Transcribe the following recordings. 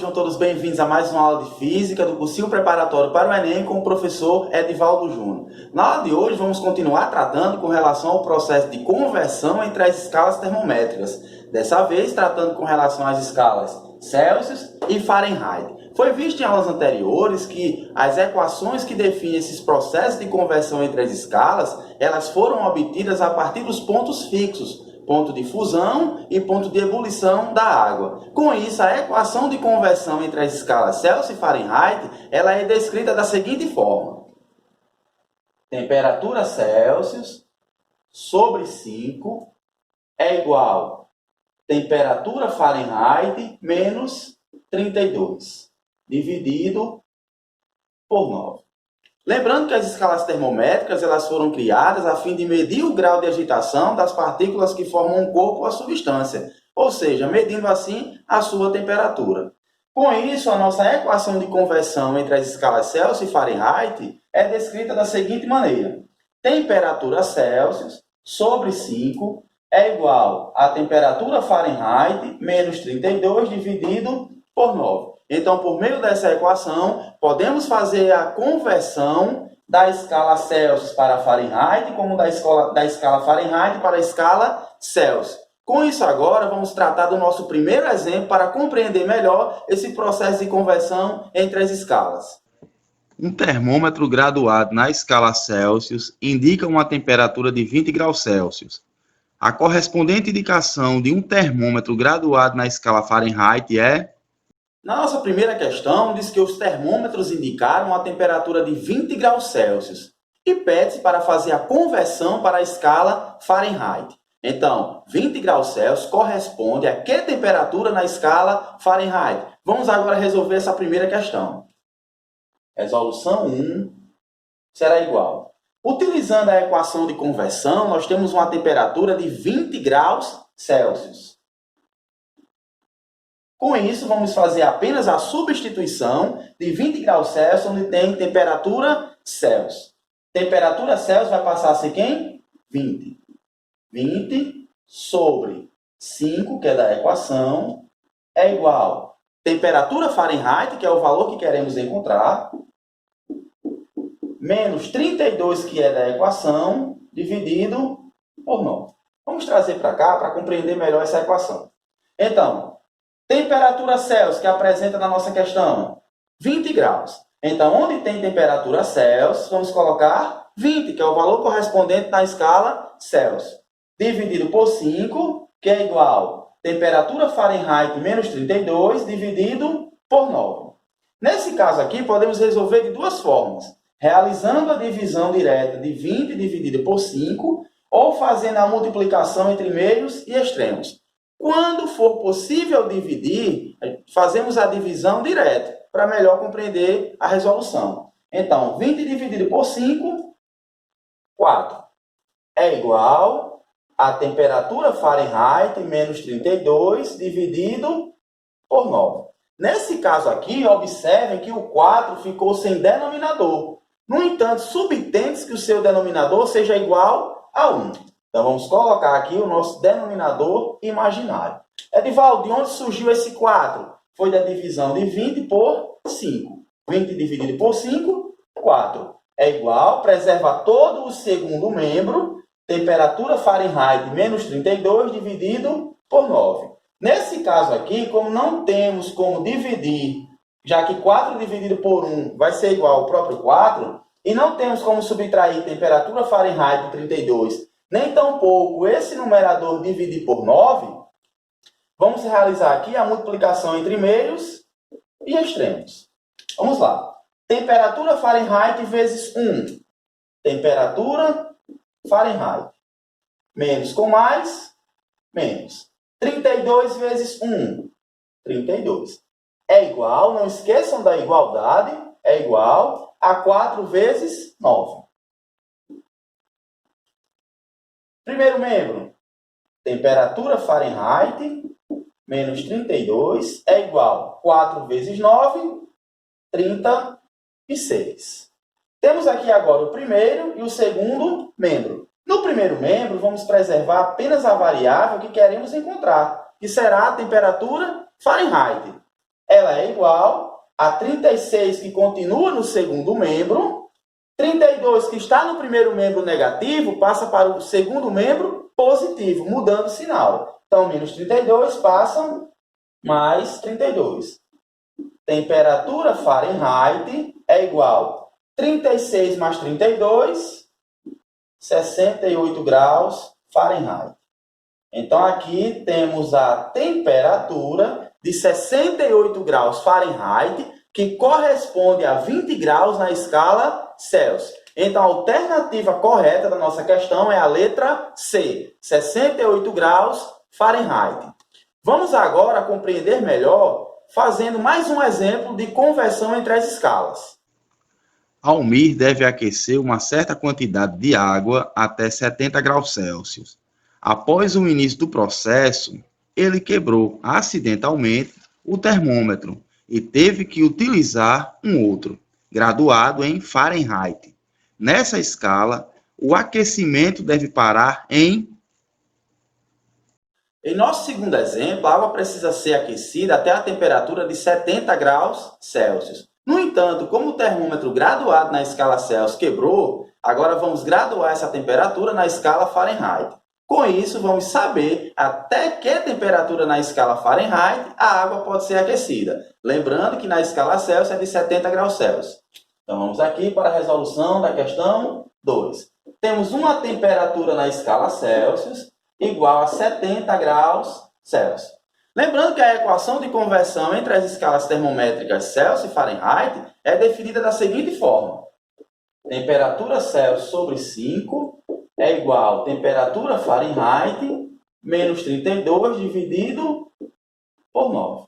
sejam todos bem-vindos a mais uma aula de Física do cursinho preparatório para o Enem com o professor Edivaldo Júnior. Na aula de hoje vamos continuar tratando com relação ao processo de conversão entre as escalas termométricas, dessa vez tratando com relação às escalas Celsius e Fahrenheit. Foi visto em aulas anteriores que as equações que definem esses processos de conversão entre as escalas, elas foram obtidas a partir dos pontos fixos, ponto de fusão e ponto de ebulição da água. Com isso, a equação de conversão entre as escalas Celsius e Fahrenheit, ela é descrita da seguinte forma. Temperatura Celsius sobre 5 é igual a temperatura Fahrenheit menos 32, dividido por 9. Lembrando que as escalas termométricas elas foram criadas a fim de medir o grau de agitação das partículas que formam um corpo ou a substância, ou seja, medindo assim a sua temperatura. Com isso, a nossa equação de conversão entre as escalas Celsius e Fahrenheit é descrita da seguinte maneira. Temperatura Celsius sobre 5 é igual a temperatura Fahrenheit menos 32 dividido por 9. Então, por meio dessa equação, podemos fazer a conversão da escala Celsius para Fahrenheit, como da escala Fahrenheit para a escala Celsius. Com isso agora, vamos tratar do nosso primeiro exemplo para compreender melhor esse processo de conversão entre as escalas. Um termômetro graduado na escala Celsius indica uma temperatura de 20 graus Celsius. A correspondente indicação de um termômetro graduado na escala Fahrenheit é... Na nossa primeira questão, diz que os termômetros indicaram uma temperatura de 20 graus Celsius e pede-se para fazer a conversão para a escala Fahrenheit. Então, 20 graus Celsius corresponde a que temperatura na escala Fahrenheit? Vamos agora resolver essa primeira questão. Resolução 1 será igual. Utilizando a equação de conversão, nós temos uma temperatura de 20 graus Celsius. Com isso, vamos fazer apenas a substituição de 20 graus Celsius, onde tem temperatura Celsius. Temperatura Celsius vai passar a ser quem? 20. 20 sobre 5, que é da equação, é igual a temperatura Fahrenheit, que é o valor que queremos encontrar, menos 32, que é da equação, dividido por 9. Vamos trazer para cá para compreender melhor essa equação. Então, temperatura Celsius, que apresenta na nossa questão, 20 graus. Então, onde tem temperatura Celsius, vamos colocar 20, que é o valor correspondente na escala Celsius. Dividido por 5, que é igual a temperatura Fahrenheit menos 32, dividido por 9. Nesse caso aqui, podemos resolver de duas formas. Realizando a divisão direta de 20 dividido por 5, ou fazendo a multiplicação entre meios e extremos. Quando for possível dividir, fazemos a divisão direta, para melhor compreender a resolução. Então, 20 dividido por 5, 4. É igual a temperatura Fahrenheit menos 32 dividido por 9. Nesse caso aqui, observem que o 4 ficou sem denominador. No entanto, subtende-se que o seu denominador seja igual a 1. Então, vamos colocar aqui o nosso denominador imaginário. Edivaldo, de onde surgiu esse 4? Foi da divisão de 20 por 5. 20 dividido por 5, 4. É igual, preserva todo o segundo membro, temperatura Fahrenheit menos 32 dividido por 9. Nesse caso aqui, como não temos como dividir, já que 4 dividido por 1 vai ser igual ao próprio 4, e não temos como subtrair temperatura Fahrenheit de 32, nem tampouco esse numerador dividir por 9, vamos realizar aqui a multiplicação entre meios e extremos. Vamos lá. Temperatura Fahrenheit vezes 1. Temperatura Fahrenheit. Menos com mais, menos. 32 vezes 1. 32. É igual, não esqueçam da igualdade, é igual a 4 vezes 9. Primeiro membro, temperatura Fahrenheit menos 32 é igual a 4 vezes 9, 36. Temos aqui agora o primeiro e o segundo membro. No primeiro membro, vamos preservar apenas a variável que queremos encontrar, que será a temperatura Fahrenheit. ela é igual a 36 que continua no segundo membro, 32 que está no primeiro membro negativo passa para o segundo membro positivo, mudando o sinal. Então, menos 32 passa mais 32. Temperatura Fahrenheit é igual a 36 mais 32, 68 graus Fahrenheit. Então, aqui temos a temperatura de 68 graus Fahrenheit, que corresponde a 20 graus na escala Celsius. Então, a alternativa correta da nossa questão é a letra C, 68 graus Fahrenheit. Vamos agora compreender melhor fazendo mais um exemplo de conversão entre as escalas. Almir deve aquecer uma certa quantidade de água até 70 graus Celsius. Após o início do processo, ele quebrou acidentalmente o termômetro e teve que utilizar um outro, graduado em Fahrenheit. Nessa escala, o aquecimento deve parar em... Em nosso segundo exemplo, a água precisa ser aquecida até a temperatura de 70 graus Celsius. No entanto, como o termômetro graduado na escala Celsius quebrou, agora vamos graduar essa temperatura na escala Fahrenheit. Com isso, vamos saber até que temperatura na escala Fahrenheit a água pode ser aquecida. Lembrando que na escala Celsius é de 70 graus Celsius. Então, vamos aqui para a resolução da questão 2. Temos uma temperatura na escala Celsius igual a 70 graus Celsius. Lembrando que a equação de conversão entre as escalas termométricas Celsius e Fahrenheit é definida da seguinte forma. Temperatura Celsius sobre 5 é igual a temperatura Fahrenheit menos 32 dividido por 9.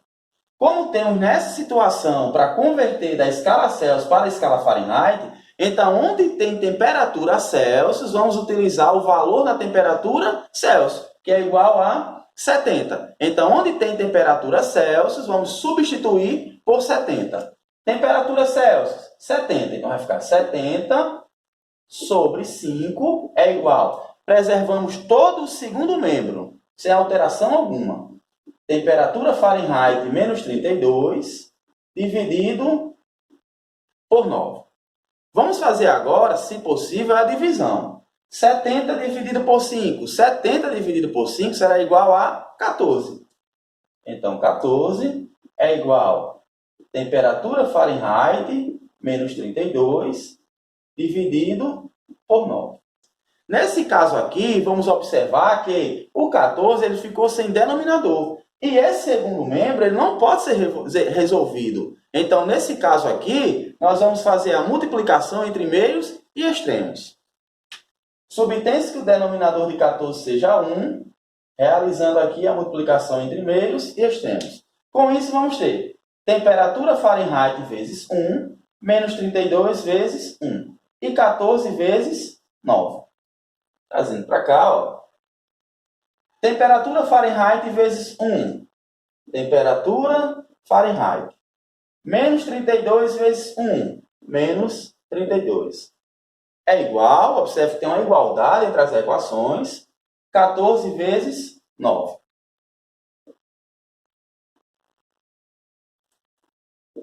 Como temos nessa situação para converter da escala Celsius para a escala Fahrenheit, então onde tem temperatura Celsius, vamos utilizar o valor da temperatura Celsius, que é igual a 70. Então, onde tem temperatura Celsius, vamos substituir por 70. Temperatura Celsius, 70. Então, vai ficar 70 sobre 5 é igual. Preservamos todo o segundo membro, sem alteração alguma. Temperatura Fahrenheit menos 32 dividido por 9. Vamos fazer agora, se possível, a divisão. 70 dividido por 5. 70 dividido por 5 será igual a 14. Então, 14 é igual a temperatura Fahrenheit menos 32 dividido por 9. Nesse caso aqui, vamos observar que o 14 ele ficou sem denominador. E esse segundo membro ele não pode ser resolvido. Então, nesse caso aqui, nós vamos fazer a multiplicação entre meios e extremos. Subtém-se que o denominador de 14 seja 1, realizando aqui a multiplicação entre meios e extremos. Com isso, vamos ter temperatura Fahrenheit vezes 1, menos 32 vezes 1. E 14 vezes 9. Trazendo para cá, ó. Temperatura Fahrenheit vezes 1. Temperatura Fahrenheit. Menos 32 vezes 1. Menos 32. É igual, observe que tem uma igualdade entre as equações. 14 vezes 9.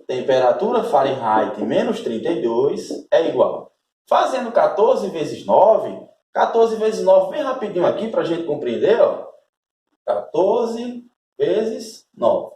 Temperatura Fahrenheit menos 32 é igual. Fazendo 14 vezes 9, 14 vezes 9 bem rapidinho aqui para a gente compreender, ó. 14 vezes 9.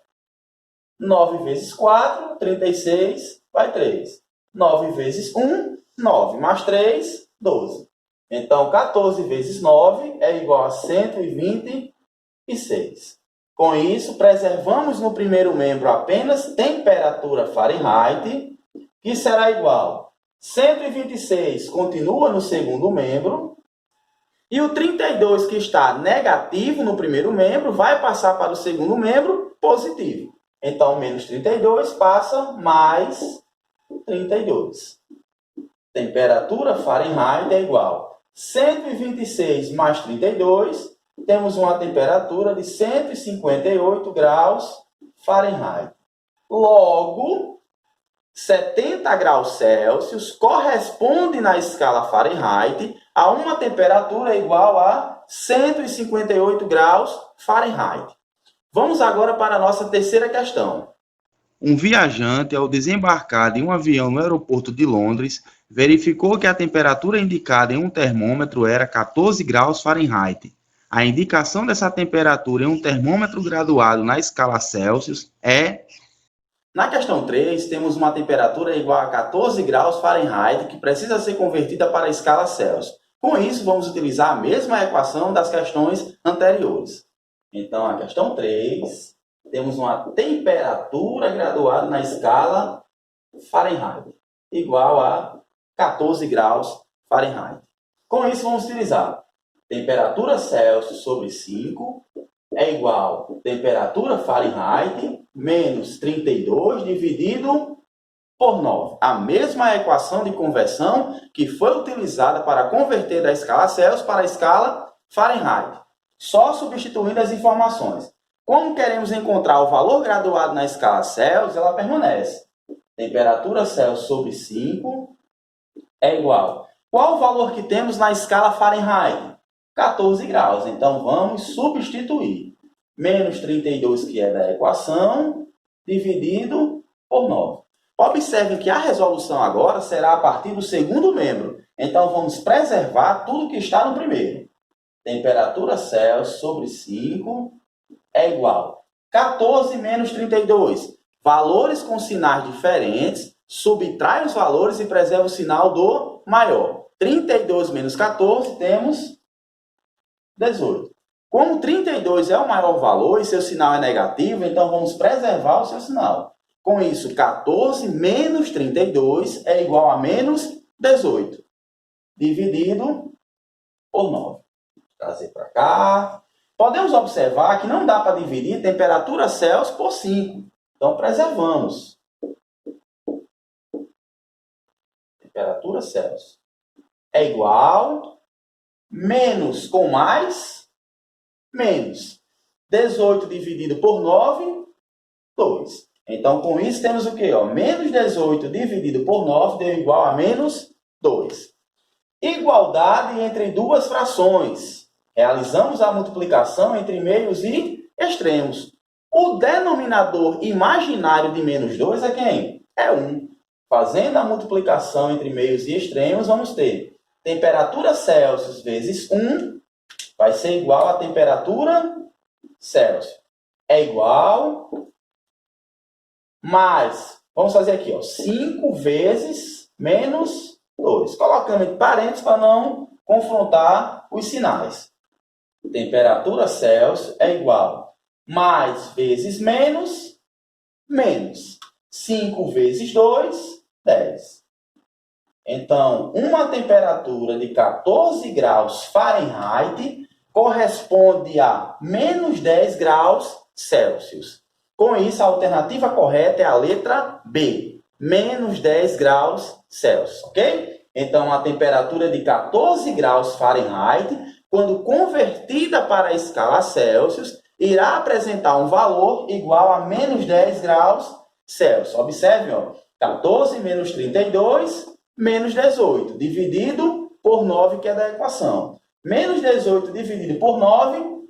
9 vezes 4, 36, vai 3. 9 vezes 1, 9. Mais 3, 12. Então, 14 vezes 9 é igual a 126. Com isso, preservamos no primeiro membro apenas temperatura Fahrenheit, que será igual a 126 continua no segundo membro, e o 32 que está negativo no primeiro membro vai passar para o segundo membro positivo. Então, menos 32 passa mais 32. Temperatura Fahrenheit é igual a 126 mais 32, temos uma temperatura de 158 graus Fahrenheit. Logo, 70 graus Celsius corresponde na escala Fahrenheit a uma temperatura igual a 158 graus Fahrenheit. Vamos agora para a nossa terceira questão. Um viajante, ao desembarcar de um avião no aeroporto de Londres, verificou que a temperatura indicada em um termômetro era 14 graus Fahrenheit. A indicação dessa temperatura em um termômetro graduado na escala Celsius é... Na questão 3, temos uma temperatura igual a 14 graus Fahrenheit que precisa ser convertida para a escala Celsius. Com isso, vamos utilizar a mesma equação das questões anteriores. Então, a questão 3, temos uma temperatura graduada na escala Fahrenheit, igual a 14 graus Fahrenheit. Com isso, vamos utilizar temperatura Celsius sobre 5 é igual a temperatura Fahrenheit menos 32 dividido por 9. A mesma equação de conversão que foi utilizada para converter da escala Celsius para a escala Fahrenheit. Só substituindo as informações. Como queremos encontrar o valor graduado na escala Celsius, ela permanece. Temperatura Celsius sobre 5 é igual. Qual o valor que temos na escala Fahrenheit? 14 graus. Então, vamos substituir. Menos 32, que é da equação, dividido por 9. Observe que a resolução agora será a partir do segundo membro. Então, vamos preservar tudo que está no primeiro. Temperatura Celsius sobre 5 é igual a 14 menos 32. Valores com sinais diferentes, subtrai os valores e preserva o sinal do maior. 32 menos 14, temos 18. Como 32 é o maior valor e seu sinal é negativo, então vamos preservar o seu sinal. Com isso, 14 menos 32 é igual a menos 18, dividido por 9. Vou trazer para cá. Podemos observar que não dá para dividir temperatura Celsius por 5. Então, preservamos. Temperatura Celsius é igual menos com mais, menos 18 dividido por 9, 2. Então, com isso, temos o quê? Menos 18 dividido por 9 deu igual a menos 2. Igualdade entre duas frações. Realizamos a multiplicação entre meios e extremos. O denominador imaginário de menos 2 é quem? É 1. Fazendo a multiplicação entre meios e extremos, vamos ter temperatura Celsius vezes 1 vai ser igual a temperatura Celsius. É igual mais, vamos fazer aqui, 5 vezes menos 2. Colocando entre parênteses para não confrontar os sinais. Temperatura Celsius é igual mais vezes menos, menos. 5 vezes 2, 10. Então, uma temperatura de 14 graus Fahrenheit corresponde a menos 10 graus Celsius. Com isso, a alternativa correta é a letra B, menos 10 graus Celsius, ok? Então, a temperatura de 14 graus Fahrenheit, quando convertida para a escala Celsius, irá apresentar um valor igual a menos 10 graus Celsius. Observe, 14 menos 32, menos 18, dividido por 9, que é da equação. Menos 18 dividido por 9,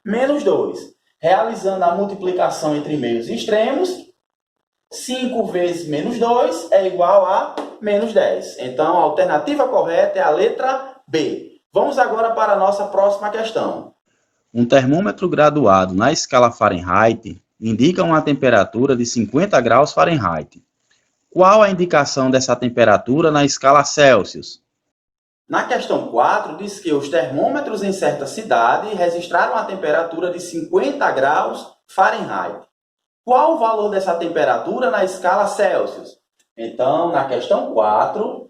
menos 2. Realizando a multiplicação entre meios e extremos, 5 vezes menos 2 é igual a menos 10. Então, a alternativa correta é a letra B. Vamos agora para a nossa próxima questão. Um termômetro graduado na escala Fahrenheit indica uma temperatura de 50 graus Fahrenheit. Qual a indicação dessa temperatura na escala Celsius? Na questão 4, diz que os termômetros em certa cidade registraram a temperatura de 50 graus Fahrenheit. Qual o valor dessa temperatura na escala Celsius? Então, na questão 4,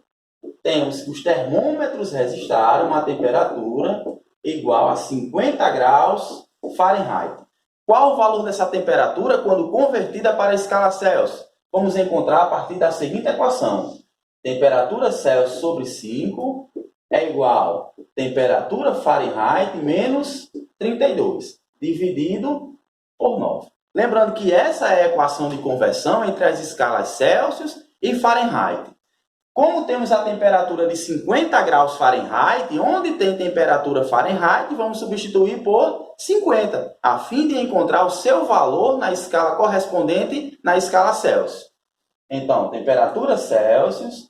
temos que os termômetros registraram uma temperatura igual a 50 graus Fahrenheit. Qual o valor dessa temperatura quando convertida para a escala Celsius? Vamos encontrar a partir da seguinte equação. Temperatura Celsius sobre 5 é igual a temperatura Fahrenheit menos 32, dividido por 9. Lembrando que essa é a equação de conversão entre as escalas Celsius e Fahrenheit. Como temos a temperatura de 50 graus Fahrenheit, onde tem temperatura Fahrenheit, vamos substituir por 50, a fim de encontrar o seu valor na escala correspondente na escala Celsius. Então, temperatura Celsius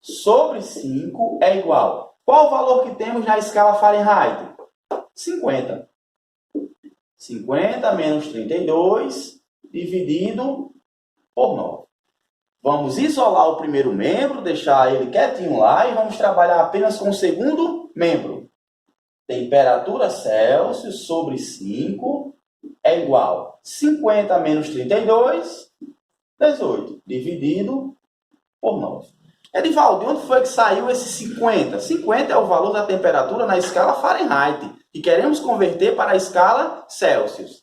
sobre 5 é igual. Qual o valor que temos na escala Fahrenheit? 50. 50 menos 32 dividido por 9. Vamos isolar o primeiro membro, deixar ele quietinho lá e vamos trabalhar apenas com o segundo membro. Temperatura Celsius sobre 5 é igual a 50 menos 32, 18, dividido por 9. Edivaldo, de onde foi que saiu esse 50? 50 é o valor da temperatura na escala Fahrenheit e queremos converter para a escala Celsius.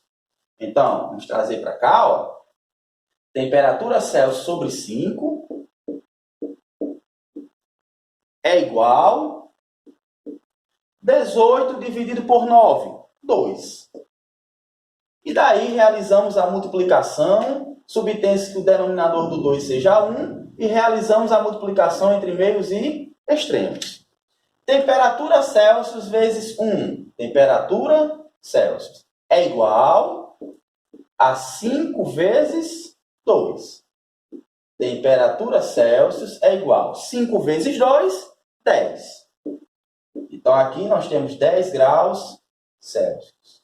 Então, vamos trazer para cá, ó. Temperatura Celsius sobre 5 é igual a 18 dividido por 9, 2. E daí realizamos a multiplicação, subtém-se que o denominador do 2 seja 1 e realizamos a multiplicação entre meios e extremos. Temperatura Celsius vezes 1, temperatura Celsius, é igual a 5 vezes 2. Temperatura Celsius é igual a 5 vezes 2, 10. Então, aqui nós temos 10 graus Celsius.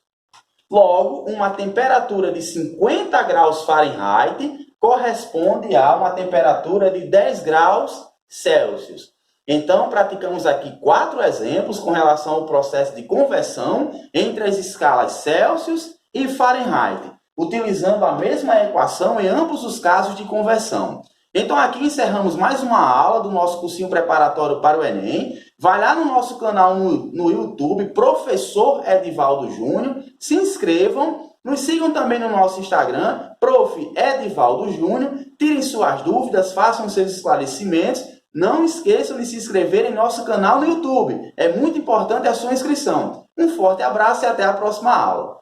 Logo, uma temperatura de 50 graus Fahrenheit corresponde a uma temperatura de 10 graus Celsius. Então, praticamos aqui 4 exemplos com relação ao processo de conversão entre as escalas Celsius e Fahrenheit, utilizando a mesma equação em ambos os casos de conversão. Então, aqui encerramos mais uma aula do nosso cursinho preparatório para o Enem. Vai lá no nosso canal no YouTube, Professor Edivaldo Júnior, se inscrevam, nos sigam também no nosso Instagram, Prof. Edivaldo Júnior, tirem suas dúvidas, façam seus esclarecimentos. Não esqueçam de se inscrever em nosso canal no YouTube. É muito importante a sua inscrição. Um forte abraço e até a próxima aula.